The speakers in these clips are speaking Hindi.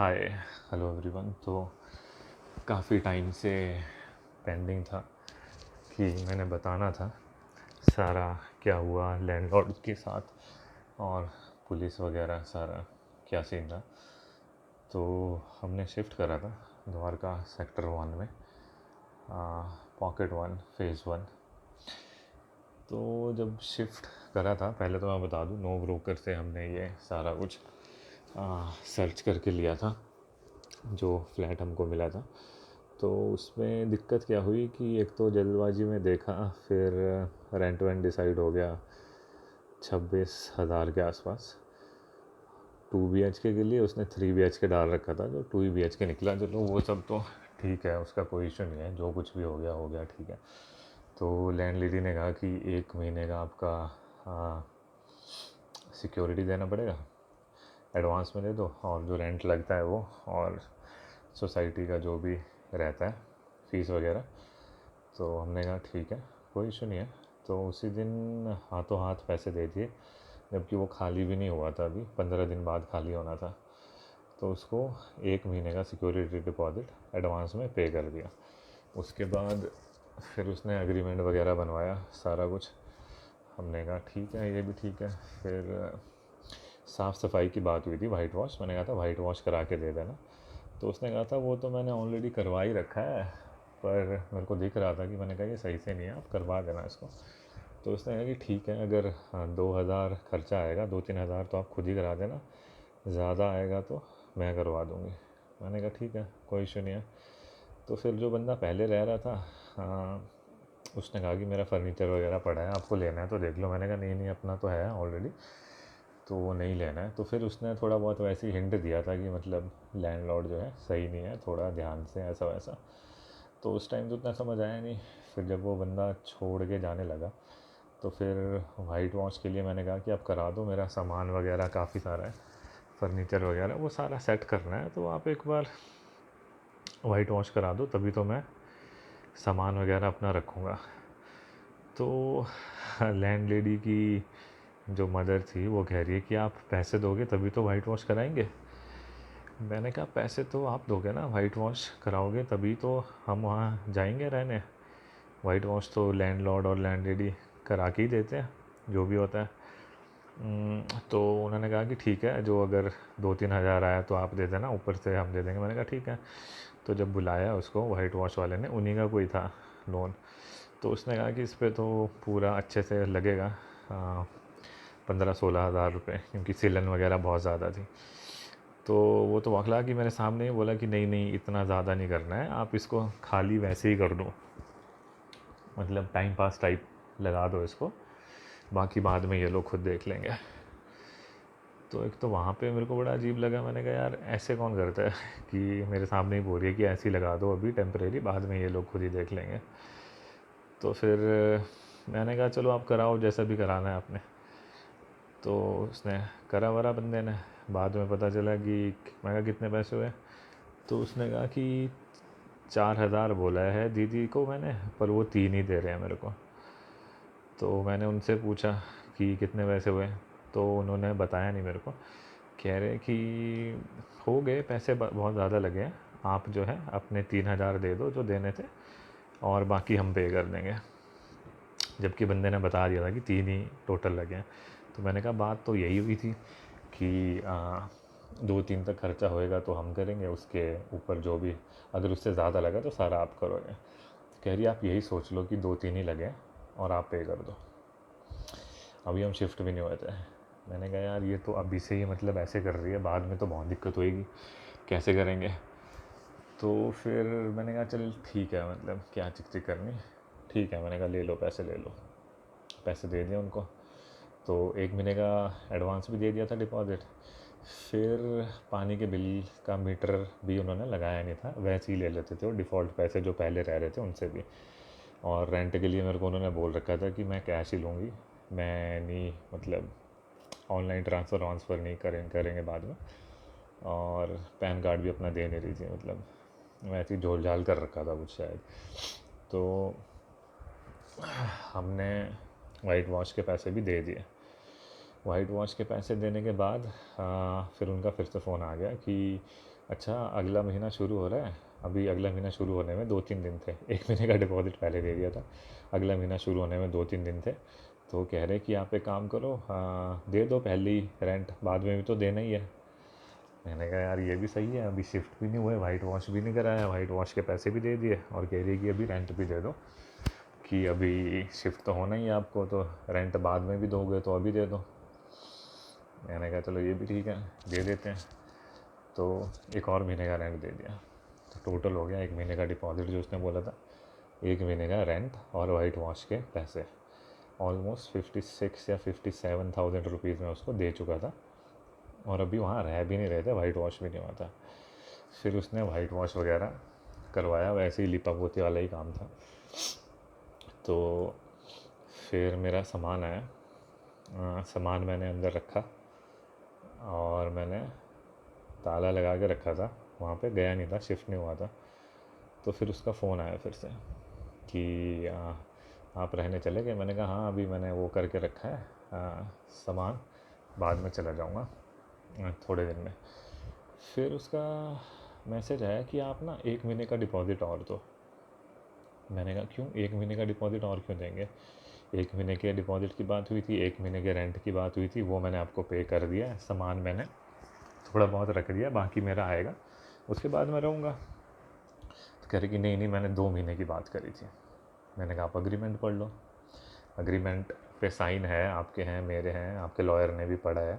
Hi hello everyone. तो काफ़ी टाइम से पेंडिंग था कि मैंने बताना था सारा क्या हुआ लैंडलॉर्ड के साथ और पुलिस वगैरह सारा क्या सीन था। तो हमने शिफ्ट करा था द्वारका सेक्टर 1 में, पॉकेट 1 फेज़ 1। तो जब शिफ्ट करा था, पहले तो मैं बता दूं, नो ब्रोकर से हमने ये सारा कुछ सर्च करके लिया था जो फ्लैट हमको मिला था। तो उसमें दिक्कत क्या हुई कि एक तो जल्दबाजी में देखा, फिर रेंट वेंट डिसाइड हो गया 26,000 के आसपास। 2 BHK के लिए उसने 3 BHK डाल रखा था, जो 2 BHK निकला। चलो वो सब तो ठीक है, उसका कोई इशू नहीं है, जो कुछ भी हो गया ठीक है। तो लैंड लेडी ने कहा कि 1 महीने का आपका सिक्योरिटी देना पड़ेगा, एडवांस में दे दो, और जो रेंट लगता है वो, और सोसाइटी का जो भी रहता है फ़ीस वगैरह। तो हमने कहा ठीक है, कोई इशू नहीं है। तो उसी दिन हाथों हाथ पैसे दे दिए, जबकि वो खाली भी नहीं हुआ था, अभी 15 दिन बाद खाली होना था। तो उसको 1 महीने का सिक्योरिटी डिपॉज़िट एडवांस में पे कर दिया। उसके बाद फिर उसने एग्रीमेंट वगैरह बनवाया सारा कुछ। हमने कहा ठीक है, ये भी ठीक है। फिर साफ़ सफाई की बात हुई थी, वाइट वॉश। मैंने कहा था वाइट वॉश करा के दे देना। तो उसने कहा था वो तो मैंने ऑलरेडी करवा ही रखा है, पर मेरे को दिख रहा था कि, मैंने कहा ये सही से नहीं है, आप करवा देना इसको। तो उसने कहा कि ठीक है, अगर 2,000 खर्चा आएगा, 2-3 हज़ार तो आप खुद ही करा देना, ज़्यादा आएगा तो मैं करवा दूँगी। मैंने कहा ठीक है, कोई इशू नहीं है। तो फिर जो बंदा पहले रह रहा था, उसने कहा कि मेरा फर्नीचर वगैरह पड़ा है, आपको लेना है तो देख लो। मैंने कहा नहीं नहीं, अपना तो है ऑलरेडी, तो वो नहीं लेना है। तो फिर उसने थोड़ा बहुत वैसे ही हिंट दिया था कि मतलब लैंडलॉर्ड जो है सही नहीं है, थोड़ा ध्यान से, ऐसा वैसा। तो उस टाइम तो उतना समझ आया नहीं। फिर जब वो बंदा छोड़ के जाने लगा, तो फिर वाइट वॉश के लिए मैंने कहा कि आप करा दो, मेरा सामान वगैरह काफ़ी सारा है, फर्नीचर वगैरह वो सारा सेट करना है, तो आप एक बार वाइट वॉश करा दो, तभी तो मैं सामान वगैरह अपना रखूँगा। तो लैंड लेडी की जो मदर थी वो कह रही है कि आप पैसे दोगे तभी तो वाइट वॉश कराएंगे। मैंने कहा पैसे तो आप दोगे ना, वाइट वॉश कराओगे तभी तो हम वहाँ जाएंगे रहने। वाइट वॉश तो लैंडलॉर्ड और लैंड लेडी करा के ही देते हैं, जो भी होता है। तो उन्होंने कहा कि ठीक है, जो अगर 2-3 हज़ार आया तो आप दे देना, ऊपर से हम दे देंगे। मैंने कहा ठीक है। तो जब बुलाया उसको वाइट वॉश वाले ने, उन्हीं का कोई था लोन, तो उसने कहा कि इस पर तो पूरा अच्छे से लगेगा 15-16 हज़ार रुपये, क्योंकि सीलन वगैरह बहुत ज़्यादा थी। तो वो तो बौखला कि मेरे सामने ही बोला कि नहीं नहीं, इतना ज़्यादा नहीं करना है, आप इसको खाली वैसे ही कर दो, मतलब टाइम पास टाइप लगा दो इसको, बाकी बाद में ये लोग खुद देख लेंगे। तो एक तो वहाँ पे मेरे को बड़ा अजीब लगा। मैंने कहा यार ऐसे कौन करता है कि मेरे सामने ही बोल रही है कि ऐसे ही लगा दो अभी टेम्परेरी, बाद में ये लोग खुद ही देख लेंगे। तो फिर मैंने कहा चलो आप कराओ, जैसा भी कराना है आपने। तो उसने करा वरा बंदे ने। बाद में पता चला कि, मैं कहा कितने पैसे हुए? तो उसने कहा कि 4,000 बोला है दीदी को मैंने, पर वो 3 ही दे रहे हैं मेरे को। तो मैंने उनसे पूछा कि कितने पैसे हुए, तो उन्होंने बताया नहीं मेरे को। कह रहे कि हो गए पैसे, बहुत ज़्यादा लगे हैं, आप जो है अपने 3,000 दे दो जो देने थे, और बाकी हम पे कर देंगे। जबकि बंदे ने बता दिया था कि 3 ही टोटल लगे हैं। तो मैंने कहा बात तो यही हुई थी कि 2-3 तक खर्चा होएगा तो हम करेंगे, उसके ऊपर जो भी, अगर उससे ज़्यादा लगा तो सारा आप करोगे। कह रही आप यही सोच लो कि 2-3 ही लगे और आप पे कर दो, अभी हम शिफ्ट भी नहीं हुए थे। मैंने कहा यार ये तो अभी से ही मतलब ऐसे कर रही है, बाद में तो बहुत दिक्कत होएगी, कैसे करेंगे? तो फिर मैंने कहा चल ठीक है, मतलब क्या चिक चिक करनी, ठीक है। मैंने कहा ले लो पैसे, ले लो। पैसे दे दिए उनको। तो 1 महीने का एडवांस भी दे दिया था डिपॉज़िट। फिर पानी के बिल का मीटर भी उन्होंने लगाया नहीं था, वैसे ही ले लेते थे वो डिफ़ॉल्ट पैसे जो पहले रह रहे थे उनसे भी। और रेंट के लिए मेरे को उन्होंने बोल रखा था कि मैं कैश ही लूँगी, मैं नहीं, मतलब ऑनलाइन ट्रांसफ़र नहीं करेंगे बाद में। और पैन कार्ड भी अपना दे नहीं रही थी, मतलब वैसे ही झोल झाल कर रखा था कुछ शायद। तो हमने वाइट वॉश के पैसे भी दे दिए। वाइट वॉश के पैसे देने के बाद फिर उनका फिर से फ़ोन आ गया कि अच्छा अगला महीना शुरू हो रहा है, अभी अगला महीना शुरू होने में 2-3 दिन थे, 1 महीने का डिपॉज़िट पहले दे दिया था, अगला महीना शुरू होने में 2-3 दिन थे। तो कह रहे कि आप एक काम करो, दे दो पहले ही रेंट, बाद में भी तो देना ही है। मैंने कहा यार ये भी सही है, अभी शिफ्ट भी नहीं हुए, वाइट वॉश भी नहीं कराया, वाइट वॉश के पैसे भी दे दिए और कह रही है कि अभी रेंट भी दे दो, कि अभी शिफ्ट तो होना ही है आपको, तो रेंट बाद में भी दोगे तो अभी दे दो। मैंने कहा चलो ये भी ठीक है, दे देते हैं। तो एक और महीने का रेंट दे दिया, तो टोटल हो गया 1 महीने का डिपॉज़िट जो उसने बोला था, 1 महीने का रेंट और वाइट वॉश के पैसे, ऑलमोस्ट 56 या 57,000 रुपीज़ में उसको दे चुका था। और अभी वहाँ रह भी नहीं रहे थे, वाइट वॉश भी नहीं हुआ था। फिर उसने वाइट वॉश वगैरह करवाया, वैसे ही लिपा पोती वाला ही काम था। तो फिर मेरा सामान आया, सामान मैंने अंदर रखा और मैंने ताला लगा के रखा था, वहाँ पे गया नहीं था, शिफ्ट नहीं हुआ था। तो फिर उसका फ़ोन आया फिर से कि आप रहने चले गए। मैंने कहा हाँ अभी मैंने वो करके रखा है, सामान बाद में चला जाऊँगा थोड़े दिन में। फिर उसका मैसेज आया कि आप ना 1 महीने का डिपॉज़िट और दो। मैंने कहा क्यों, 1 महीने का डिपॉज़िट और क्यों देंगे? 1 महीने के डिपॉज़िट की बात हुई थी, 1 महीने के रेंट की बात हुई थी, वो मैंने आपको पे कर दिया है, सामान मैंने थोड़ा बहुत रख दिया, बाकी मेरा आएगा, उसके बाद मैं रहूँगा। तो कह रही कि नहीं नहीं मैंने 2 महीने की बात करी थी। मैंने कहा आप अग्रीमेंट पढ़ लो, अग्रीमेंट पे साइन है, आपके हैं, मेरे हैं, आपके लॉयर ने भी पढ़ा है,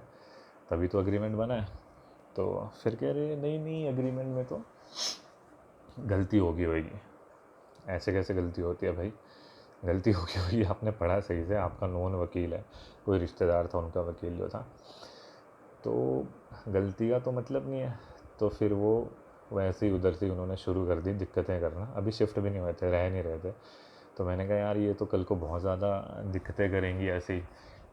तभी तो अग्रीमेंट बना है। तो फिर कह रहे नहीं नहीं अग्रीमेंट में तो गलती होगी होगी। ऐसे कैसे गलती होती है भाई, गलती होगी होगी, आपने पढ़ा सही से, आपका नॉन वकील है, कोई रिश्तेदार था उनका वकील जो था, तो गलती का तो मतलब नहीं है। तो फिर वो वैसे ही उधर से ही उन्होंने शुरू कर दी दिक्कतें करना, अभी शिफ्ट भी नहीं हुए थे, रह नहीं रहे थे। तो मैंने कहा यार ये तो कल को बहुत ज़्यादा दिक्कतें करेंगी ऐसे ही।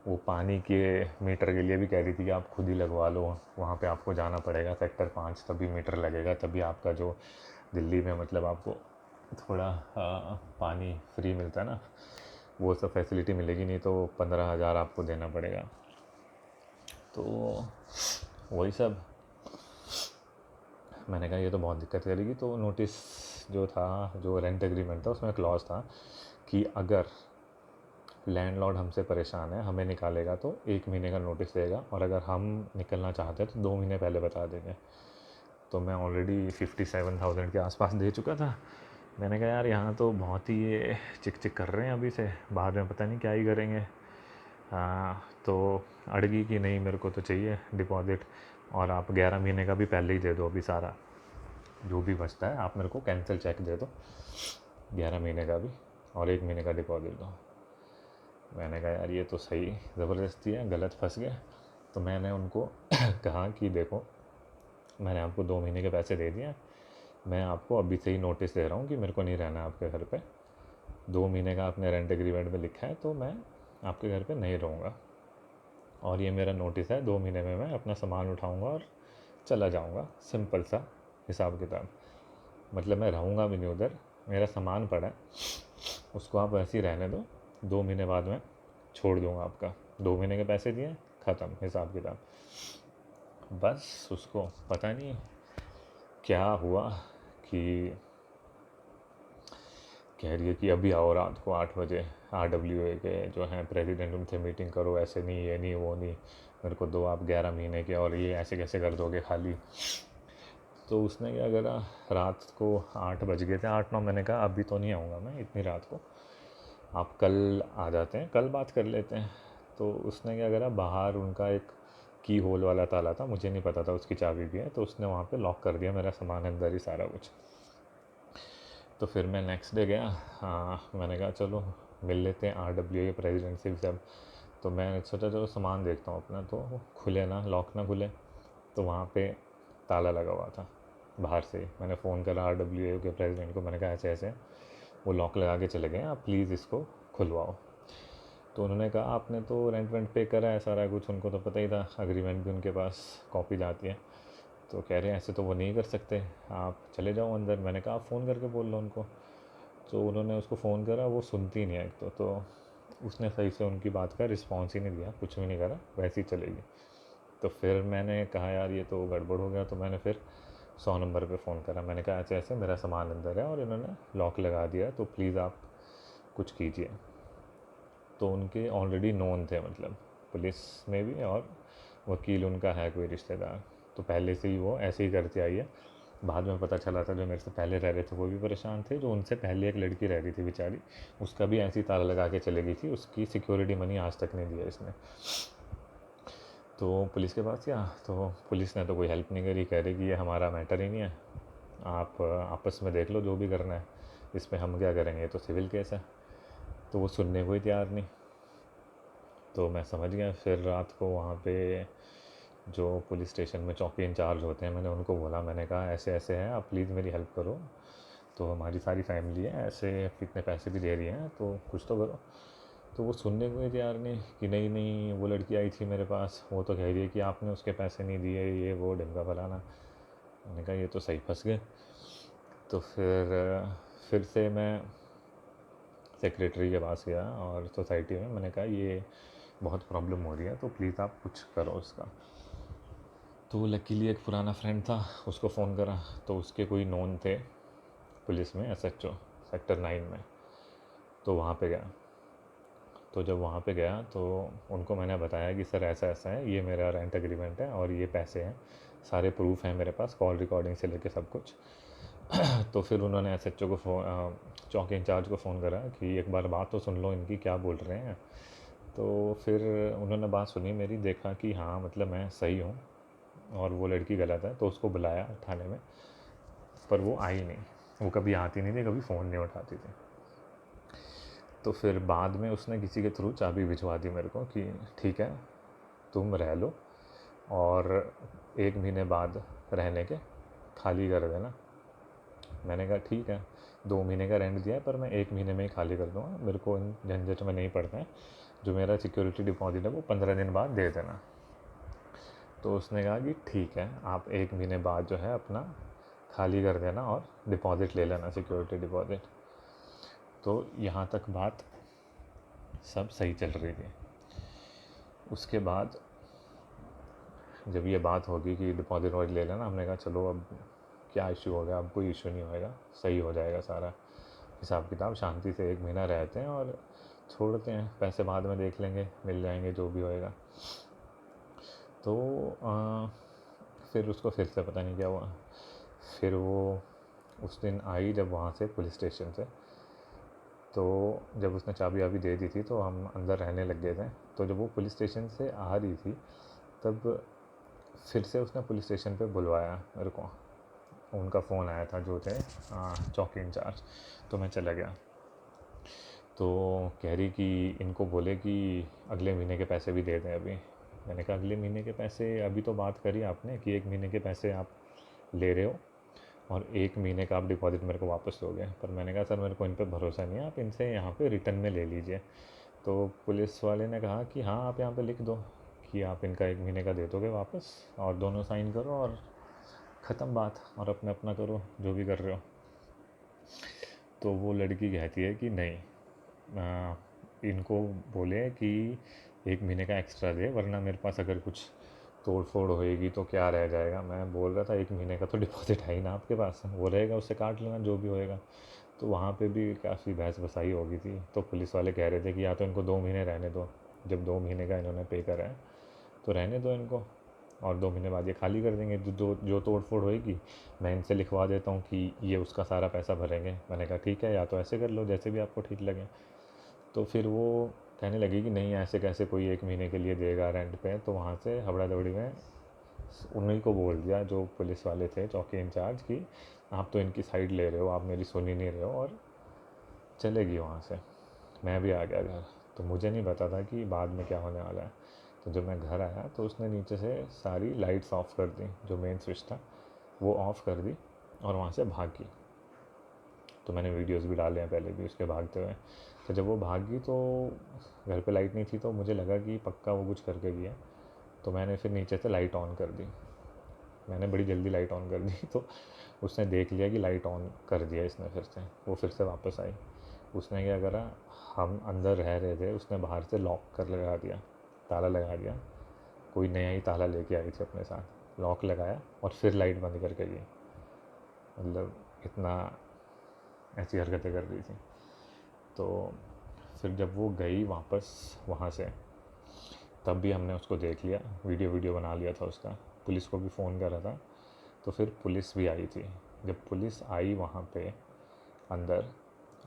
वो पानी के मीटर के लिए भी कह रही थी कि आप खुद ही लगवा लो, वहाँ पे आपको जाना पड़ेगा सेक्टर 5, तभी मीटर लगेगा, तभी आपका जो दिल्ली में मतलब आपको थोड़ा पानी फ्री मिलता है ना, वो सब फैसिलिटी मिलेगी, नहीं तो 15,000 आपको देना पड़ेगा। तो वही सब मैंने कहा ये तो बहुत दिक्कत करेगी। तो नोटिस जो था, जो रेंट एग्रीमेंट था, उसमें क्लॉज था कि अगर लैंडलॉर्ड हमसे परेशान है, हमें निकालेगा तो 1 महीने का नोटिस देगा, और अगर हम निकलना चाहते हैं तो 2 महीने पहले बता देंगे। तो मैं ऑलरेडी 57,000 के आसपास दे चुका था। मैंने कहा यार यहाँ तो बहुत ही ये चिक चिक कर रहे हैं अभी से, बाद में पता नहीं क्या ही करेंगे। हाँ तो अड़गी कि नहीं मेरे को तो चाहिए डिपॉज़िट, और आप 11 महीने का भी पहले ही दे दो, अभी सारा जो भी बचता है आप मेरे को कैंसिल चेक दे दो 11 महीने का भी, और 1 महीने का डिपॉज़िट दो। मैंने कहा यार ये तो सही ज़बरदस्ती है, गलत फंस गए। तो मैंने उनको कहा कि देखो मैंने आपको 2 महीने के पैसे दे दिए, मैं आपको अभी से ही नोटिस दे रहा हूँ कि मेरे को नहीं रहना आपके घर पे। 2 महीने का आपने रेंट एग्रीमेंट में लिखा है, तो मैं आपके घर पे नहीं रहूँगा, और ये मेरा नोटिस है, 2 महीने में मैं अपना सामान उठाऊँगा और चला जाऊँगा। सिंपल सा हिसाब किताब, मतलब मैं रहूँगा भी नहीं उधर, मेरा सामान पड़ा है, उसको आप वैसे ही रहने दो, 2 महीने बाद मैं छोड़ दूँगा आपका। 2 महीने के पैसे दिए, ख़त्म हिसाब किताब। बस उसको पता नहीं क्या हुआ कि कह रही है कि अभी आओ रात को 8 बजे, RWA के जो हैं प्रेसिडेंट, उनसे मीटिंग करो, ऐसे नहीं, ये नहीं, वो नहीं, मेरे को दो आप 11 महीने के, और ये ऐसे कैसे कर दोगे खाली। तो उसने क्या करा, रात को 8 बज गए थे, 8-9, मैंने कहा अभी तो नहीं आऊँगा मैं इतनी रात को, आप कल आ जाते हैं, कल बात कर लेते हैं। तो उसने क्या करा, बाहर उनका एक की होल वाला ताला था, मुझे नहीं पता था उसकी चाबी भी है, तो उसने वहाँ पे लॉक कर दिया मेरा सामान अंदर ही सारा कुछ। तो फिर मैं नेक्स्ट डे गया, हाँ मैंने कहा चलो मिल लेते हैं RWA के प्रेसिडेंट से भी सब। तो मैंने सोचा चलो सामान देखता हूँ अपना, तो खुले ना, लॉक ना खुले, तो वहाँ पे ताला लगा हुआ था बाहर से। मैंने फ़ोन करा RWA के प्रेसिडेंट को, मैंने कहा ऐसे ऐसे वो लॉक लगा के चले गए, आप प्लीज़ इसको खुलवाओ। तो उन्होंने कहा आपने तो रेंट वेंट पे करा है सारा कुछ, उनको तो पता ही था, अग्रीमेंट भी उनके पास कॉपी जाती है। तो कह रहे हैं ऐसे तो वो नहीं कर सकते, आप चले जाओ अंदर। मैंने कहा आप फ़ोन करके बोल लो उनको। तो उन्होंने उसको फ़ोन करा, वो सुनती नहीं है एक तो उसने सही से उनकी बात का रिस्पॉन्स ही नहीं दिया, कुछ भी नहीं करा, वैसे ही चलेगी। तो फिर मैंने कहा यार ये तो गड़बड़ हो गया, तो मैंने फिर 100 नंबर पे फ़ोन करा। मैंने कहा ऐसे ऐसे मेरा सामान अंदर है और इन्होंने लॉक लगा दिया है, तो प्लीज़ आप कुछ कीजिए। तो उनके ऑलरेडी नोन थे, मतलब पुलिस में भी, और वकील उनका है कोई रिश्तेदार, तो पहले से ही वो ऐसे ही करते आई है। बाद में पता चला था जो मेरे से पहले रह रहे थे वो भी परेशान थे, जो उनसे पहले एक लड़की रह रही थी बेचारी, उसका भी ऐसी ताला लगा के चले गई थी, उसकी सिक्योरिटी मनी आज तक नहीं दिया इसने। तो पुलिस के पास गया, तो पुलिस ने तो कोई हेल्प नहीं करी, कह रही कि ये हमारा मैटर ही नहीं है, आप आपस में देख लो जो भी करना है, इसमें हम क्या करेंगे, तो सिविल केस है। तो वो सुनने को ही तैयार नहीं। तो मैं समझ गया। फिर रात को वहाँ पे जो पुलिस स्टेशन में चौकी इंचार्ज होते हैं, मैंने उनको बोला, मैंने कहा ऐसे ऐसे है, आप प्लीज़ मेरी हेल्प करो, तो हमारी सारी फैमिली है, ऐसे इतने पैसे भी दे रही हैं, तो कुछ तो करो। तो वो सुनने को ही तैयार नहीं कि नहीं नहीं, वो लड़की आई थी मेरे पास, वो तो कह रही है कि आपने उसके पैसे नहीं दिए, ये वो ढिमका फलाना। मैंने कहा ये तो सही फंस गए। तो फिर से मैं सेक्रेटरी के पास गया और सोसाइटी में, मैंने कहा ये बहुत प्रॉब्लम हो रही है, तो प्लीज़ आप कुछ करो उसका। तो लकीली एक पुराना फ्रेंड था, उसको फ़ोन करा, तो उसके कोई नोन थे पुलिस में, एसएचओ सेक्टर 9 में। तो वहाँ पे गया। तो जब वहाँ पे गया तो उनको मैंने बताया कि सर ऐसा ऐसा है, ये मेरा रेंट एग्रीमेंट है और ये पैसे हैं, सारे प्रूफ हैं मेरे पास, कॉल रिकॉर्डिंग से लेके सब कुछ। तो फिर उन्होंने एसएचओ को चौकी इंचार्ज को फ़ोन करा कि एक बार बात तो सुन लो इनकी, क्या बोल रहे हैं। तो फिर उन्होंने बात सुनी मेरी, देखा कि हाँ मतलब मैं सही हूँ और वो लड़की गलत है, तो उसको बुलाया थाने में। पर वो आई नहीं, वो कभी आती नहीं थी, कभी फ़ोन नहीं उठाती थी। तो फिर बाद में उसने किसी के थ्रू चाबी भिजवा दी मेरे को कि ठीक है तुम रह लो, और 1 महीने बाद रहने के खाली कर देना। मैंने कहा ठीक है, 2 महीने का रेंट दिया है, पर मैं 1 महीने में ही खाली कर दूँगा, मेरे को इन झंझट में नहीं पड़ना है, जो मेरा सिक्योरिटी डिपॉजिट है वो 15 दिन बाद दे देना। तो उसने कहा कि ठीक है, आप 1 महीने बाद जो है अपना खाली कर देना और डिपॉज़िट ले लेना, सिक्योरिटी डिपॉज़िट। तो यहाँ तक बात सब सही चल रही थी। उसके बाद जब ये बात होगी कि डिपॉज़िट वॉज़िट ले लेना, हमने कहा चलो अब क्या इशू हो गया, अब कोई इशू नहीं होएगा, सही हो जाएगा सारा हिसाब किताब, शांति से 1 महीना रहते हैं और छोड़ते हैं, पैसे बाद में देख लेंगे, मिल जाएंगे जो भी होएगा। तो फिर उसको फिर से पता नहीं क्या हुआ। फिर वो उस दिन आई जब वहाँ से पुलिस स्टेशन से, तो जब उसने चाबी वाबी दे दी थी तो हम अंदर रहने लग गए थे। तो जब वो पुलिस स्टेशन से आ रही थी तब फिर से उसने पुलिस स्टेशन पे बुलवाया मेरे को, उनका फ़ोन आया था जो थे चौकी इंचार्ज। तो मैं चला गया। तो कह रही कि इनको बोले कि अगले महीने के पैसे भी दे दें अभी। मैंने कहा अगले महीने के पैसे, अभी तो बात करी आपने कि 1 महीने के पैसे आप ले रहे हो और 1 महीने का आप डिपॉज़िट मेरे को वापस दोगे। पर मैंने कहा सर मेरे को इन पे भरोसा नहीं है, आप इनसे यहाँ पे रिटर्न में ले लीजिए। तो पुलिस वाले ने कहा कि हाँ आप यहाँ पे लिख दो कि आप इनका 1 महीने का दे दोगे वापस, और दोनों साइन करो और ख़त्म बात, और अपना अपना करो जो भी कर रहे हो। तो वो लड़की कहती है कि नहीं, इनको बोले कि 1 महीने का एक्स्ट्रा दे, वरना मेरे पास अगर कुछ तोड़ फोड़ होएगी तो क्या रह जाएगा। मैं बोल रहा था 1 महीने का तो डिपॉजिट है ही ना आपके पास, वो रहेगा उससे काट लेना जो भी होएगा। तो वहाँ पे भी काफ़ी बहस बसाई हो गई थी। तो पुलिस वाले कह रहे थे कि या तो इनको 2 महीने रहने दो, जब 2 महीने का इन्होंने पे करा है तो रहने दो इनको, और 2 महीने बाद ये खाली कर देंगे। जो तोड़ फोड़ होएगी मैं इनसे लिखवा देता हूँ कि ये उसका सारा पैसा भरेंगे। मैंने कहा ठीक है, या तो ऐसे कर लो जैसे भी आपको ठीक लगे। तो फिर वो कहने लगी कि नहीं ऐसे कैसे कोई 1 महीने के लिए देगा रेंट पे। तो वहाँ से हबड़ा दबड़ी में उन्हीं को बोल दिया जो पुलिस वाले थे चौकी इंचार्ज की, आप तो इनकी साइड ले रहे हो, आप मेरी सुन ही नहीं रहे हो, और चलेगी वहाँ से। मैं भी आ गया घर। तो मुझे नहीं पता था कि बाद में क्या होने वाला है। तो जब मैं घर आया तो उसने नीचे से सारी लाइट्स ऑफ़ कर दी, जो मेन स्विच था वो ऑफ़ कर दी और वहाँ से भाग गई। तो मैंने वीडियोस भी डाले हैं पहले भी उसके भागते हुए। तो जब वो भागी तो घर पे लाइट नहीं थी, तो मुझे लगा कि पक्का वो कुछ करके गया। तो मैंने फिर नीचे से लाइट ऑन कर दी, मैंने बड़ी जल्दी लाइट ऑन कर दी। तो उसने देख लिया कि लाइट ऑन कर दिया इसने, फिर से वो फिर से वापस आई। उसने क्या करा, हम अंदर रह रहे थे, उसने बाहर से लॉक कर लगा दिया, ताला लगा दिया, कोई नया ही ताला लेके आई थी अपने साथ, लॉक लगाया और फिर लाइट बंद करके गई। मतलब इतना ऐसी हरकतें कर रही थी। तो फिर जब वो गई वापस वहाँ से, तब भी हमने उसको देख लिया, वीडियो बना लिया था उसका, पुलिस को भी फ़ोन करा था। तो फिर पुलिस भी आई थी। जब पुलिस आई वहाँ पे अंदर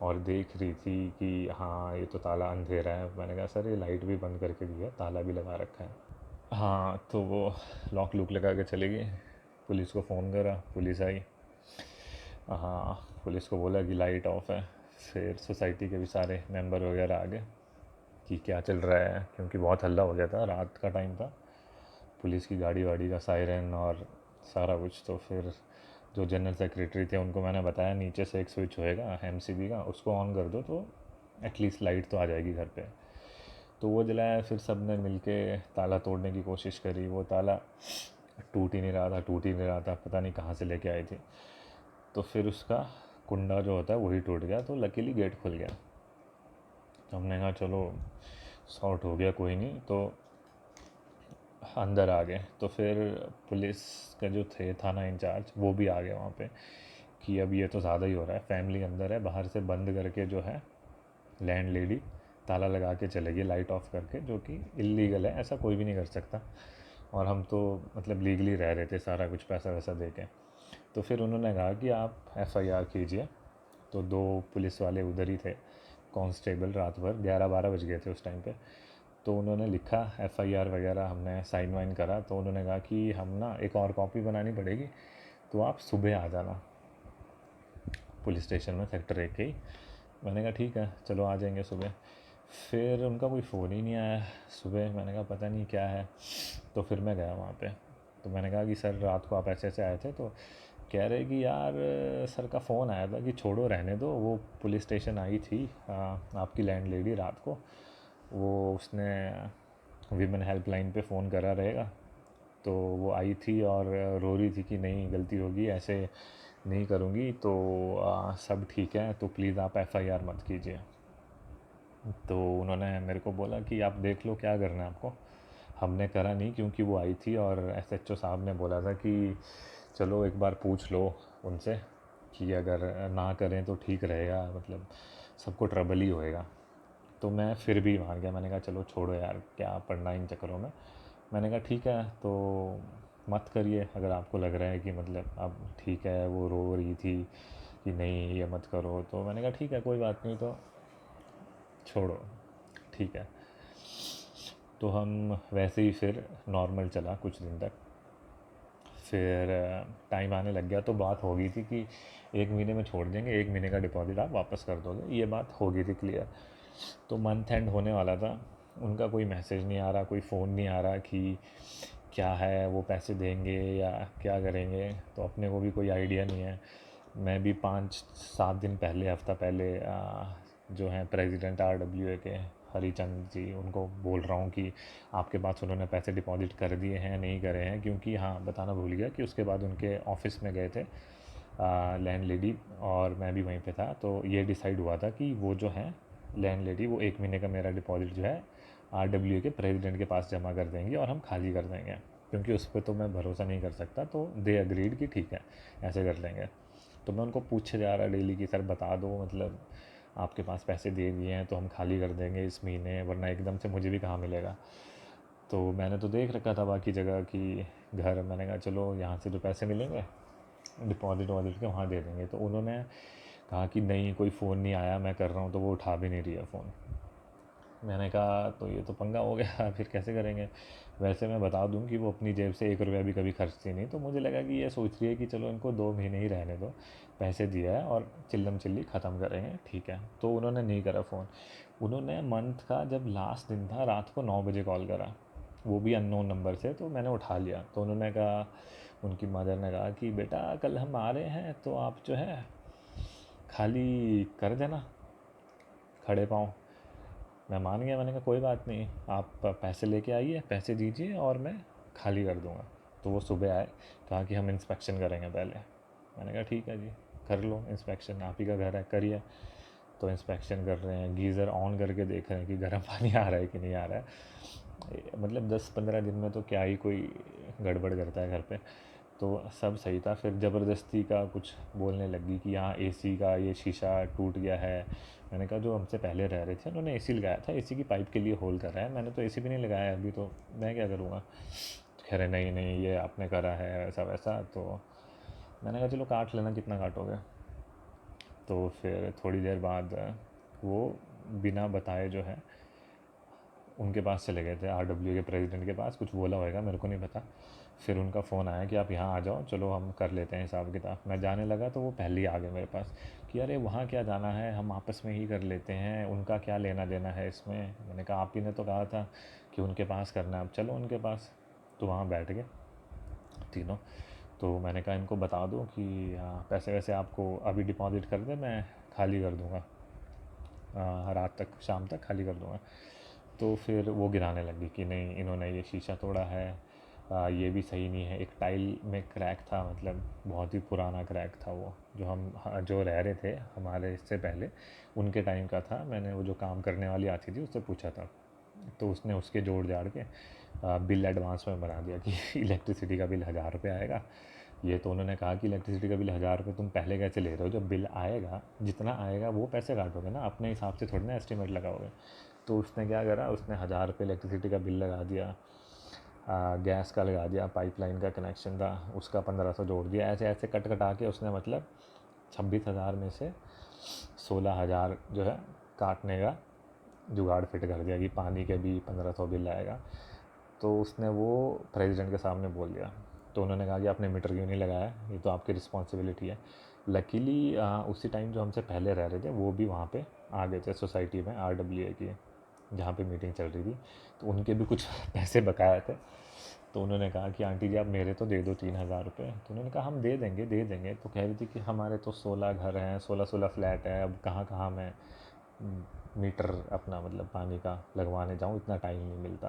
और देख रही थी कि हाँ ये तो ताला अंधेरा है, मैंने कहा सर ये लाइट भी बंद करके दी है, ताला भी लगा रखा है। हाँ, तो वो लॉक लूक लगा के चले गए। पुलिस को फ़ोन करा, पुलिस आई। हाँ, पुलिस को बोला कि लाइट ऑफ है। फिर सोसाइटी के भी सारे मेंबर वगैरह आ गए कि क्या चल रहा है, क्योंकि बहुत हल्ला हो गया था, रात का टाइम था, पुलिस की गाड़ी वाड़ी का सायरन और सारा कुछ। तो फिर जो जनरल सेक्रेटरी थे उनको मैंने बताया नीचे से एक स्विच होएगा एमसीबी का, उसको ऑन कर दो तो एटलीस्ट लाइट तो आ जाएगी घर पे। तो वो जलाया। फिर सब ने मिल के ताला तोड़ने की कोशिश करी, वो ताला टूट ही नहीं रहा था, पता नहीं कहाँ से लेके आई थी। तो फिर उसका कुंडा जो होता है वही टूट गया, तो लकीली गेट खुल गया। तो हमने कहा चलो सॉर्ट हो गया, कोई नहीं। तो अंदर आ गए। तो फिर पुलिस के जो थे थाना इंचार्ज वो भी आ गए वहाँ पे कि अब ये तो ज़्यादा ही हो रहा है, फैमिली अंदर है, बाहर से बंद करके जो है लैंड लेडी ताला लगा के चलेगी लाइट ऑफ करके, जो कि इलीगल है, ऐसा कोई भी नहीं कर सकता। और हम तो मतलब लीगली रह रहे थे, सारा कुछ पैसा वैसा दे के। तो फिर उन्होंने कहा कि आप एफआईआर कीजिए। तो 2 पुलिस वाले उधर ही थे, कांस्टेबल, रात भर 11-12 बज गए थे उस टाइम पे। तो उन्होंने लिखा एफआईआर वगैरह, हमने साइन वाइन करा। तो उन्होंने कहा कि हम ना एक और कॉपी बनानी पड़ेगी, तो आप सुबह आ जाना पुलिस स्टेशन में, सेक्टर 1 के ही। मैंने कहा ठीक है चलो आ जाएंगे सुबह। फिर उनका कोई फ़ोन ही नहीं आया सुबह। मैंने कहा पता नहीं क्या है। तो फिर मैं गया वहाँ पे। तो मैंने कहा कि सर रात को आप ऐसे ऐसे आए थे। तो कह रहे कि यार सर का फ़ोन आया था कि छोड़ो रहने दो, वो पुलिस स्टेशन आई थी आपकी लैंड लेडी रात को, वो उसने वीमेन हेल्पलाइन पे फ़ोन करा रहेगा। तो वो आई थी और रो रही थी कि नहीं गलती होगी, ऐसे नहीं करूँगी, तो सब ठीक है, तो प्लीज़ आप एफआईआर मत कीजिए। तो उन्होंने मेरे को बोला कि आप देख लो क्या करना है आपको। हमने करा नहीं क्योंकि वो आई थी और एसएचओ साहब ने बोला था कि चलो एक बार पूछ लो उनसे कि अगर ना करें तो ठीक रहेगा, मतलब सबको ट्रबल ही होएगा। तो मैं फिर भी मान गया। मैंने कहा चलो छोड़ो यार, क्या पढ़ना इन चक्करों में। मैंने कहा ठीक है तो मत करिए, अगर आपको लग रहा है कि मतलब अब ठीक है, वो रो रही थी कि नहीं ये मत करो, तो मैंने कहा ठीक है कोई बात नहीं, तो छोड़ो, ठीक है। तो हम वैसे ही फिर नॉर्मल चला कुछ दिन तक। फिर टाइम आने लग गया तो बात हो गई थी कि 1 महीने में छोड़ देंगे, 1 महीने का डिपॉज़िट आप वापस कर दोगे, ये बात हो गई थी क्लियर। तो मंथ एंड होने वाला था, उनका कोई मैसेज नहीं आ रहा, कोई फ़ोन नहीं आ रहा कि क्या है, वो पैसे देंगे या क्या करेंगे। तो अपने को भी कोई आइडिया नहीं है। मैं भी 5-7 दिन पहले, हफ़्ता पहले जो हैं प्रेसिडेंट आरडब्ल्यूए के हरीचंद जी, उनको बोल रहा हूँ कि आपके पास उन्होंने पैसे डिपॉज़िट कर दिए हैं नहीं करे हैं, क्योंकि हाँ बताना भूल गया कि उसके बाद उनके ऑफिस में गए थे लैंड लेडी और मैं भी वहीं पे था। तो ये डिसाइड हुआ था कि वो जो है लैंड लेडी, वो 1 महीने का मेरा डिपॉज़िट जो है आरडब्ल्यूए के प्रेसिडेंट के पास जमा कर देंगी और हम खाली कर देंगे, क्योंकि उस पर तो मैं भरोसा नहीं कर सकता। तो दे अग्रीड कि ठीक है ऐसे कर लेंगे। तो मैं उनको पूछे जा रहा डेली कि सर बता दो, मतलब आपके पास पैसे दे दिए हैं तो हम खाली कर देंगे इस महीने, वरना एकदम से मुझे भी कहाँ मिलेगा। तो मैंने तो देख रखा था बाकी जगह कि घर, मैंने कहा चलो यहाँ से जो पैसे मिलेंगे डिपॉज़िट वॉजिट के वहाँ दे देंगे। तो उन्होंने कहा कि नहीं कोई फ़ोन नहीं आया, मैं कर रहा हूँ, तो वो उठा भी नहीं रही है फ़ोन। मैंने कहा तो ये तो पंगा हो गया फिर कैसे करेंगे। वैसे मैं बता दूं कि वो अपनी जेब से 1 रुपया भी कभी खर्चती नहीं। तो मुझे लगा कि ये सोच रही है कि चलो इनको 2 महीने ही रहने दो, पैसे दिया है और चिल्लम चिल्ली ख़त्म करेंगे, ठीक है। तो उन्होंने नहीं करा फ़ोन। उन्होंने मंथ का जब लास्ट दिन था रात को 9 बजे कॉल करा, वो भी अननोन नंबर से। तो मैंने उठा लिया। तो उन्होंने कहा, उनकी मदर ने कहा कि बेटा कल हम आ रहे हैं तो आप जो है खाली कर देना खड़े पाँव। मैं मान गया। मैंने कहा कोई बात नहीं, आप पैसे लेके आइए, पैसे दीजिए और मैं खाली कर दूँगा। तो वो सुबह आए, कहा कि हम इंस्पेक्शन करेंगे पहले। मैंने कहा ठीक है जी, कर लो इंस्पेक्शन, आप ही का घर है, करिए। तो इंस्पेक्शन कर रहे हैं, गीज़र ऑन करके देख रहे हैं कि गर्म पानी आ रहा है कि नहीं आ रहा है। मतलब 10-15 दिन में तो क्या ही कोई गड़बड़ करता है घर पे। तो सब सही था। फिर ज़बरदस्ती का कुछ बोलने लगी कि यहाँ एसी का ये शीशा टूट गया है। मैंने कहा जो हमसे पहले रह रहे थे उन्होंने एसी लगाया था, एसी की पाइप के लिए होल करा है, मैंने तो एसी भी नहीं लगाया अभी, तो मैं क्या करूँगा। कह रहे नहीं नहीं ये आपने करा है ऐसा वैसा। तो मैंने कहा चलो काट लेना, कितना काटोगे। तो फिर थोड़ी देर बाद वो बिना बताए जो है उनके पास चले गए थे, RW के प्रेसिडेंट के पास, कुछ बोला होगा मेरे को नहीं पता। फिर उनका फ़ोन आया कि आप यहाँ आ जाओ, चलो हम कर लेते हैं हिसाब किताब। मैं जाने लगा तो वो पहले ही आ गए मेरे पास कि अरे वहाँ क्या जाना है, हम आपस में ही कर लेते हैं, उनका क्या लेना देना है इसमें। मैंने कहा आप ही ने तो कहा था कि उनके पास करना है, अब चलो उनके पास। तो वहाँ बैठ गए तीनों। तो मैंने कहा इनको बता दो कि पैसे वैसे आपको अभी डिपॉज़िट कर दे, मैं खाली कर दूँगा, रात तक शाम तक खाली कर दूँगा। तो फिर वो गिराने लगी कि नहीं इन्होंने ये शीशा तोड़ा है, ये भी सही नहीं है, एक टाइल में क्रैक था, मतलब बहुत ही पुराना क्रैक था वो, जो हम जो रह रहे थे हमारे इससे पहले उनके टाइम का था। मैंने वो जो काम करने वाली आती थी उससे पूछा था, तो उसने उसके जोड़ जाड़ के बिल एडवांस में बना दिया कि इलेक्ट्रिसिटी का बिल 1000 रुपये आएगा। ये तो उन्होंने कहा कि इलेक्ट्रिसिटी का बिल 1000 रुपये तुम पहले कैसे ले रहे हो, जब बिल आएगा जितना आएगा वो पैसे काटोगे ना, अपने हिसाब से थोड़ी ना एस्टिमेट लगाओगे। तो उसने क्या करा, उसने 1000 रुपये इलेक्ट्रिसिटी का बिल लगा दिया, गैस का लगा दिया, पाइपलाइन का कनेक्शन था उसका 1500 जोड़ दिया, ऐसे ऐसे कट कटा के उसने मतलब 26,000 में से 16,000 जो है काटने का जुगाड़ फिट कर दिया कि पानी के भी 1500 बिल आएगा। तो उसने वो प्रेसिडेंट के सामने बोल दिया। तो उन्होंने कहा कि आपने मीटर क्यों नहीं लगाया, ये तो आपकी रिस्पॉन्सिबिलिटी है। लकीली उसी टाइम जो हमसे पहले रह रहे थे वो भी वहाँ पे आ गए थे सोसाइटी में, RWA की जहाँ पे मीटिंग चल रही थी। तो उनके भी कुछ पैसे बकाया थे। तो उन्होंने कहा कि आंटी जी आप मेरे तो दे दो 3,000 रुपये। तो उन्होंने कहा हम दे देंगे दे देंगे। तो कह रही थी कि हमारे तो 16 घर हैं, 16 फ्लैट है, अब कहाँ कहाँ मैं मीटर अपना मतलब पानी का लगवाने जाऊँ, इतना टाइम नहीं मिलता।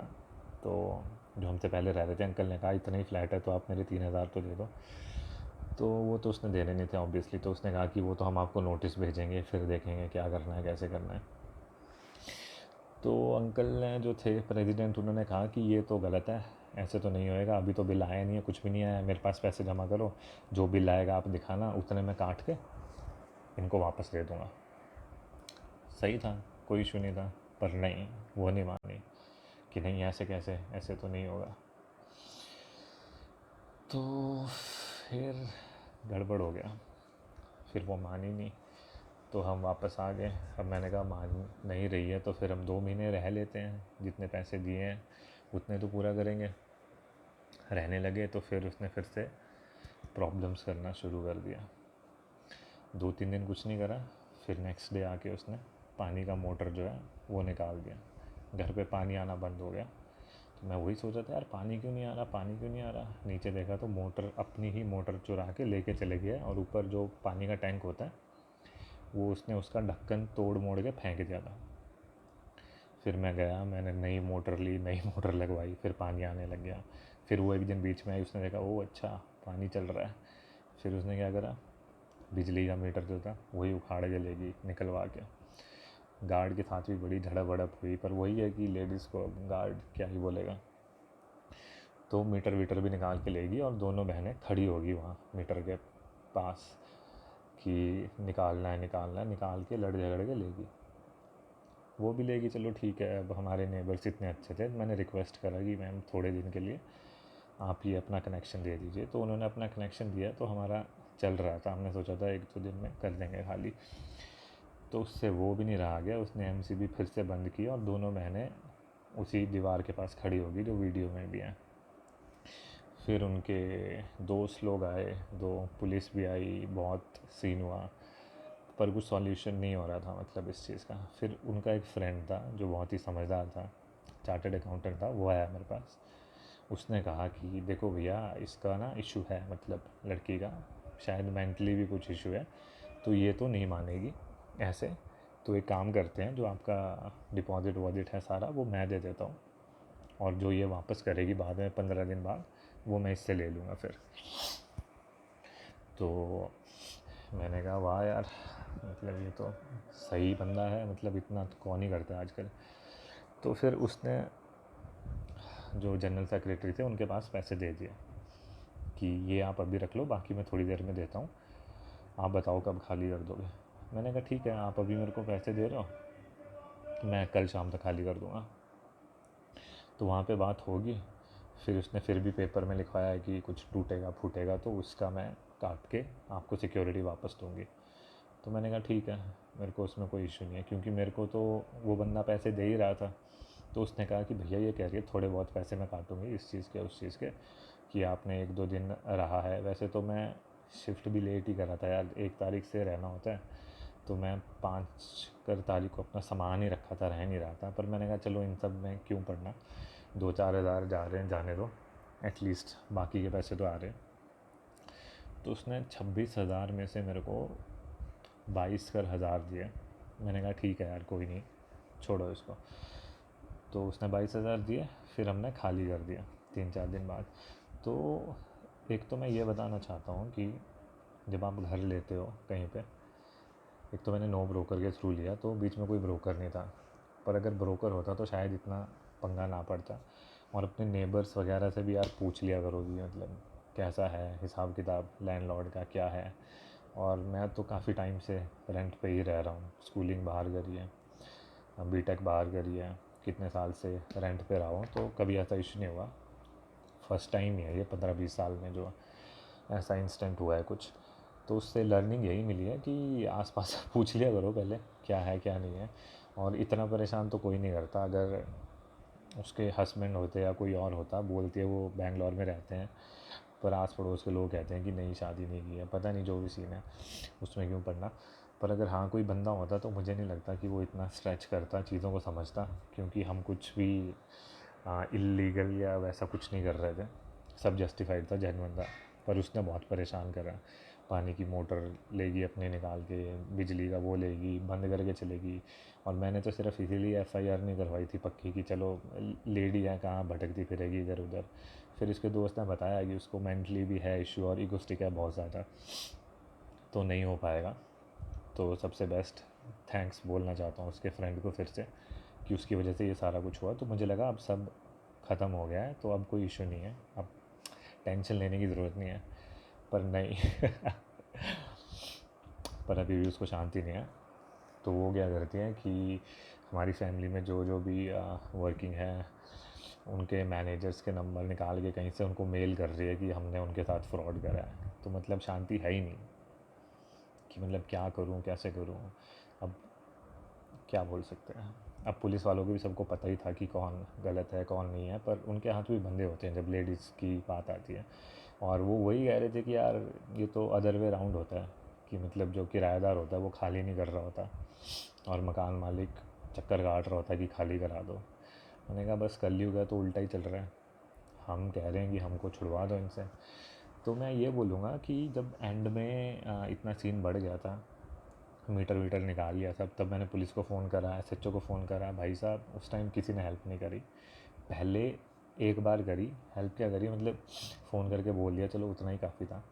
तो जो हमसे पहले रह रहे थे अंकल ने कहा इतना ही फ्लैट है तो आप मेरे 3,000 तो दे दो। तो वो तो उसने देने नहीं थे ऑब्वियसली। तो उसने कहा कि वो तो हम आपको नोटिस भेजेंगे, फिर देखेंगे क्या करना है कैसे करना है। तो अंकल ने जो थे प्रेसिडेंट उन्होंने कहा कि ये तो गलत है, ऐसे तो नहीं होएगा, अभी तो बिल आया नहीं है, कुछ भी नहीं आया, मेरे पास पैसे जमा करो, जो बिल आएगा आप दिखाना, उतने में काट के इनको वापस दे दूँगा। सही था, कोई इशू नहीं था। पर नहीं, वो नहीं मानी कि नहीं ऐसे कैसे, ऐसे तो नहीं होगा। तो फिर गड़बड़ हो गया, फिर वो मानी नहीं। तो हम वापस आ गए। अब मैंने कहा मान नहीं रही है तो फिर हम 2 महीने रह लेते हैं, जितने पैसे दिए हैं उतने तो पूरा करेंगे। रहने लगे तो फिर उसने फिर से प्रॉब्लम्स करना शुरू कर दिया। 2-3 दिन कुछ नहीं करा, फिर नेक्स्ट डे आके उसने पानी का मोटर जो है वो निकाल दिया, घर पे पानी आना बंद हो गया। तो मैं वही सोचा था यार पानी क्यों नहीं आ रहा, पानी क्यों नहीं आ रहा। नीचे देखा तो मोटर, अपनी ही मोटर चुरा के लेके चले गया, और ऊपर जो पानी का टैंक होता है वो उसने उसका ढक्कन तोड़ मोड़ के फेंक दिया था। फिर मैं गया, मैंने नई मोटर ली, नई मोटर लगवाई, फिर पानी आने लग गया। फिर वो एक दिन बीच में आई, उसने देखा ओ अच्छा पानी चल रहा है। फिर उसने क्या करा, बिजली का मीटर जो था वही उखाड़ के लेगी निकलवा के। गार्ड के साथ भी बड़ी झड़प हुई, पर वही है कि लेडीज़ को गार्ड क्या ही बोलेगा। तो मीटर वीटर भी निकाल के लेगी, और दोनों बहनें खड़ी होगी वहाँ मीटर के पास कि निकालना है निकालना है, निकाल के लड़ झगड़ के लेगी। वो भी लेगी, चलो ठीक है। अब हमारे नेबर्स इतने अच्छे थे, मैंने रिक्वेस्ट करा कि मैम थोड़े दिन के लिए आप ये अपना कनेक्शन दे दीजिए। तो उन्होंने अपना कनेक्शन दिया, तो हमारा चल रहा था। हमने सोचा था 1-2 दिन में कर देंगे खाली। तो उससे वो भी नहीं रहा गया, उसने MCB फिर से बंद की, और दोनों बहनें उसी दीवार के पास खड़ी होगी जो वीडियो में भी है। फिर उनके दोस्त लोग आए, 2 पुलिस भी आई, बहुत सीन हुआ, पर कुछ सॉल्यूशन नहीं हो रहा था मतलब इस चीज़ का। फिर उनका एक फ्रेंड था जो बहुत ही समझदार था, चार्टर्ड अकाउंटेंट था, वो आया मेरे पास। उसने कहा कि देखो भैया इसका ना इशू है, मतलब लड़की का शायद मेंटली भी कुछ इशू है, तो ये तो नहीं मानेगी ऐसे। तो एक काम करते हैं, जो आपका डिपॉज़िट वॉजिट है सारा वो मैं दे देता हूँ, और जो ये वापस करेगी बाद में 15 दिन बाद वो मैं इससे ले लूँगा फिर। तो मैंने कहा वाह यार, मतलब ये तो सही बंदा है, मतलब इतना तो कौन ही करता है आजकल। तो फिर उसने जो जनरल सेक्रेटरी थे उनके पास पैसे दे दिए कि ये आप अभी रख लो, बाकी मैं थोड़ी देर में देता हूँ, आप बताओ कब खाली कर दोगे। मैंने कहा ठीक है, आप अभी मेरे को पैसे दे रहे हो, मैं कल शाम तक खाली कर दूँगा। तो वहाँ पे बात होगी। फिर उसने फिर भी पेपर में लिखवाया कि कुछ टूटेगा फूटेगा तो उसका मैं काट के आपको सिक्योरिटी वापस दूँगी। तो मैंने कहा ठीक है, मेरे को उसमें कोई इशू नहीं है, क्योंकि मेरे को तो वो बंदा पैसे दे ही रहा था। तो उसने कहा कि भैया ये कह रही है थोड़े बहुत पैसे मैं काटूँगी इस चीज़ के उस चीज़ के, कि आपने 1-2 दिन रहा है। वैसे तो मैं शिफ्ट भी लेट ही कर रहा था यार, 1 तारीख से रहना होता है, तो मैं 5 तारीख को अपना सामान ही रखा था, रह नहीं रहा था। पर मैंने कहा चलो इन सब में क्यों पड़ना, 2-4 हज़ार जा रहे हैं, जाने दो, एटलीस्ट बाकी के पैसे तो आ रहे हैं। तो उसने 26,000 में से मेरे को 22,000 दिए। मैंने कहा ठीक है यार, कोई नहीं, छोड़ो इसको। तो उसने 22,000 दिए, फिर हमने खाली कर दिया 3-4 दिन बाद। तो एक तो मैं ये बताना चाहता हूँ कि जब आप घर लेते हो कहीं पे, एक तो मैंने नो ब्रोकर के थ्रू लिया, तो बीच में कोई ब्रोकर नहीं था। पर अगर ब्रोकर होता तो शायद इतना पंगा ना पड़ता। और अपने नेबर्स वगैरह से भी यार पूछ लिया करो कि मतलब कैसा है हिसाब किताब लैंडलॉर्ड का, क्या है। और मैं तो काफ़ी टाइम से रेंट पे ही रह रहा हूँ, स्कूलिंग बाहर करी है, बीटेक बाहर करी है, कितने साल से रेंट पे रहा हूँ, तो कभी ऐसा इशू नहीं हुआ। फर्स्ट टाइम ही है ये 15-20 साल में जो ऐसा इंस्टेंट हुआ है कुछ। तो उससे लर्निंग यही मिली है कि आसपास पूछ लिया करो पहले क्या है क्या नहीं है। और इतना परेशान तो कोई नहीं करता। अगर उसके हस्बैंड होते या कोई और होता, बोलती है वो बेंगलोर में रहते हैं, पर आस पड़ोस के लोग कहते हैं कि नहीं शादी नहीं की है, पता नहीं जो भी सीन है, उसमें क्यों पढ़ना। पर अगर हाँ कोई बंदा होता तो मुझे नहीं लगता कि वो इतना स्ट्रेच करता, चीज़ों को समझता, क्योंकि हम कुछ भी इलीगल या वैसा कुछ नहीं कर रहे थे, सब जस्टिफाइड था, जेन्युइन था। पर उसने बहुत परेशान करा। पानी की मोटर लेगी अपने निकाल के, बिजली का वो लेगी, बंद करके चलेगी। और मैंने तो सिर्फ इसीलिए एफआईआर नहीं करवाई थी पक्की, कि चलो लेडी है कहाँ भटकती फिरेगी इधर उधर। फिर उसके दोस्त ने बताया कि उसको मेंटली भी है इशू और इगोस्टिक है बहुत ज़्यादा, तो नहीं हो पाएगा। तो सबसे बेस्ट थैंक्स बोलना चाहता हूँ उसके फ्रेंड को फिर से, कि उसकी वजह से ये सारा कुछ हुआ। तो मुझे लगा अब सब ख़त्म हो गया है, तो अब कोई इशू नहीं है, अब टेंशन लेने की ज़रूरत नहीं है। पर नहीं पर अभी भी उसको शांति नहीं है। तो वो क्या करती है कि हमारी फैमिली में जो जो भी वर्किंग है, उनके मैनेजर्स के नंबर निकाल के कहीं से उनको मेल कर रही है कि हमने उनके साथ फ्रॉड करा है। तो मतलब शांति है ही नहीं कि मतलब क्या करूं कैसे करूं। अब क्या बोल सकते हैं। अब पुलिस वालों को भी सबको पता ही था कि कौन गलत है कौन नहीं है, पर उनके हाथ भी बंधे होते हैं जब लेडीज़ की बात आती है। और वो वही कह रहे थे कि यार ये तो अदर वे राउंड होता है, कि मतलब जो किराएदार होता है वो खाली नहीं कर रहा होता, और मकान मालिक चक्कर काट रहा होता है कि खाली करा दो। मैंने कहा बस कलयुग है तो उल्टा ही चल रहा है, हम कह रहे हैं कि हमको छुड़वा दो इनसे। तो मैं ये बोलूँगा कि जब एंड में इतना सीन बढ़ गया था, मीटर वीटर निकाल लिया सब, तब मैंने पुलिस को फ़ोन करा, एसएचओ को फ़ोन करा। भाई साहब उस टाइम किसी ने हेल्प नहीं करी। पहले एक बार करी हेल्प, क्या करी मतलब फ़ोन करके बोल दिया, चलो उतना ही काफ़ी था।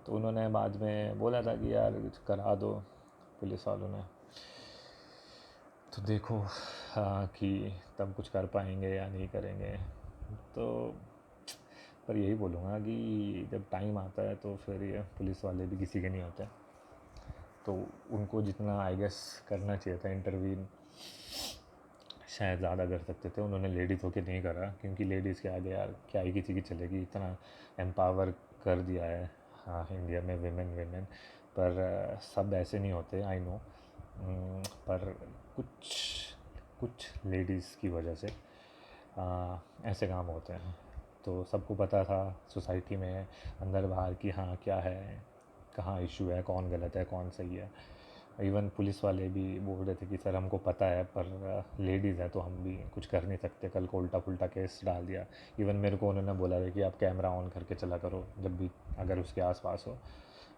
तो उन्होंने बाद में बोला था कि यार करा दो पुलिस वालों ने। तो देखो कि तब कुछ कर पाएंगे या नहीं करेंगे। तो पर यही बोलूँगा कि जब टाइम आता है तो फिर ये पुलिस वाले भी किसी के नहीं होते, तो उनको जितना आई गेस करना चाहिए था इंटरवीन, शायद ज़्यादा कर सकते थे। उन्होंने लेडीज़ होके नहीं करा, क्योंकि लेडीज़ के आगे यार क्या ही किसी की चलेगी, इतना एम्पावर कर दिया है हाँ इंडिया में वेमेन। पर सब ऐसे नहीं होते, आई नो। पर कुछ कुछ लेडीज़ की वजह से ऐसे काम होते हैं। तो सबको पता था सोसाइटी में अंदर बाहर कि हाँ क्या है, कहाँ इशू है, कौन गलत है कौन सही है। इवन पुलिस वाले भी बोल रहे थे कि सर हमको पता है, पर लेडीज़ है तो हम भी कुछ कर नहीं सकते, कल को उल्टा पुल्टा केस डाल दिया। इवन मेरे को उन्होंने बोला था कि आप कैमरा ऑन करके चला करो जब भी अगर उसके आसपास हो,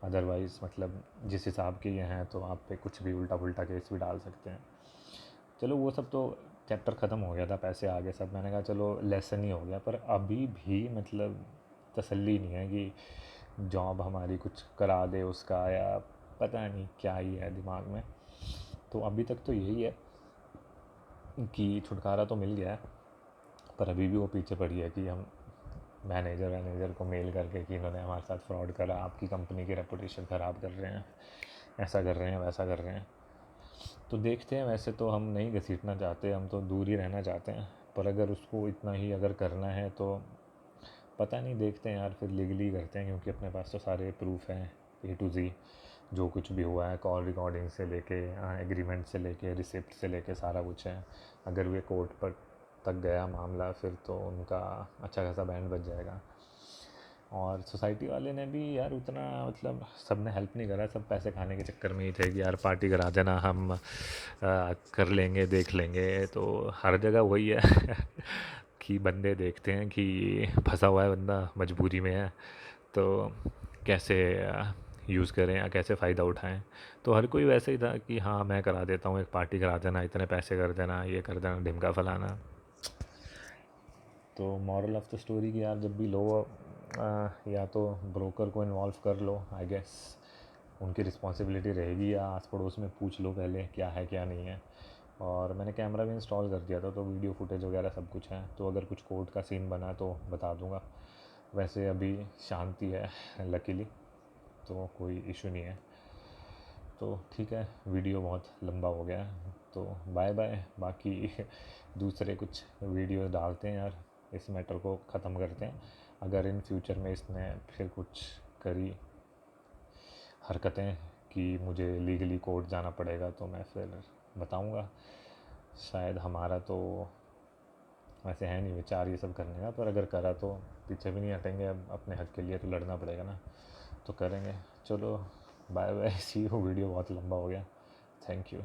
अदरवाइज़ मतलब जिस हिसाब के ये हैं तो आप पे कुछ भी उल्टा पुल्टा केस भी डाल सकते हैं। चलो वो सब तो चैप्टर ख़त्म हो गया था, पैसे आ गए सब, मैंने कहा चलो लेसन ही हो गया। पर अभी भी मतलब तसल्ली नहीं है कि जॉब हमारी कुछ करा दे उसका, या पता नहीं क्या ही है दिमाग में। तो अभी तक तो यही है कि छुटकारा तो मिल गया है, पर अभी भी वो पीछे पड़ी है कि हम मैनेजर को मेल करके कि इन्होंने हमारे साथ फ्रॉड करा, आपकी कंपनी की रेपुटेशन ख़राब कर रहे हैं, ऐसा कर रहे हैं, वैसा कर रहे हैं। तो देखते हैं, वैसे तो हम नहीं घसीटना चाहते, हम तो दूर ही रहना चाहते हैं, पर अगर उसको इतना ही अगर करना है तो पता नहीं, देखते हैं यार, फिर लीगली करते हैं, क्योंकि अपने पास तो सारे प्रूफ हैं A to Z, जो कुछ भी हुआ है, कॉल रिकॉर्डिंग से लेके एग्रीमेंट से लेके रिसिप्ट से लेके सारा कुछ है। अगर वे कोर्ट पर तक गया मामला, फिर तो उनका अच्छा खासा बैंड बच जाएगा। और सोसाइटी वाले ने भी यार उतना, मतलब सब ने हेल्प नहीं करा, सब पैसे खाने के चक्कर में ही थे कि यार पार्टी करा देना, हम कर लेंगे, देख लेंगे। तो हर जगह वही है कि बंदे देखते हैं कि फंसा हुआ है बंदा, मजबूरी में है, तो कैसे यूज़ करें या कैसे फ़ायदा उठाएं। तो हर कोई वैसे ही था कि हाँ मैं करा देता हूँ, एक पार्टी करा देना, इतने पैसे कर देना, ये कर देना, ढिमका फलाना। तो मॉरल ऑफ़ द स्टोरी कि यार जब भी लो, या तो ब्रोकर को इन्वॉल्व कर लो, आई गेस उनकी रिस्पॉन्सिबिलिटी रहेगी, या आस पड़ोस में पूछ लो पहले क्या है क्या नहीं है। और मैंने कैमरा भी इंस्टॉल कर दिया था, तो वीडियो फुटेज वगैरह सब कुछ है, तो अगर कुछ कोर्ट का सीन बना तो बता दूंगा। वैसे अभी शांति है लकीली, तो कोई इशू नहीं है। तो ठीक है, वीडियो बहुत लंबा हो गया है, तो बाय बाय। बाकी दूसरे कुछ वीडियो डालते हैं यार, इस मैटर को ख़त्म करते हैं। अगर इन फ्यूचर में इसने फिर कुछ करी हरकतें कि मुझे लीगली कोर्ट जाना पड़ेगा, तो मैं फिर बताऊंगा। शायद हमारा तो वैसे है नहीं विचार ये सब करने का, पर अगर करा तो पीछे भी नहीं हटेंगे, अब अपने हक के लिए तो लड़ना पड़ेगा ना, तो करेंगे। चलो bye bye, see you. Video बहुत लंबा हो गया, थैंक यू।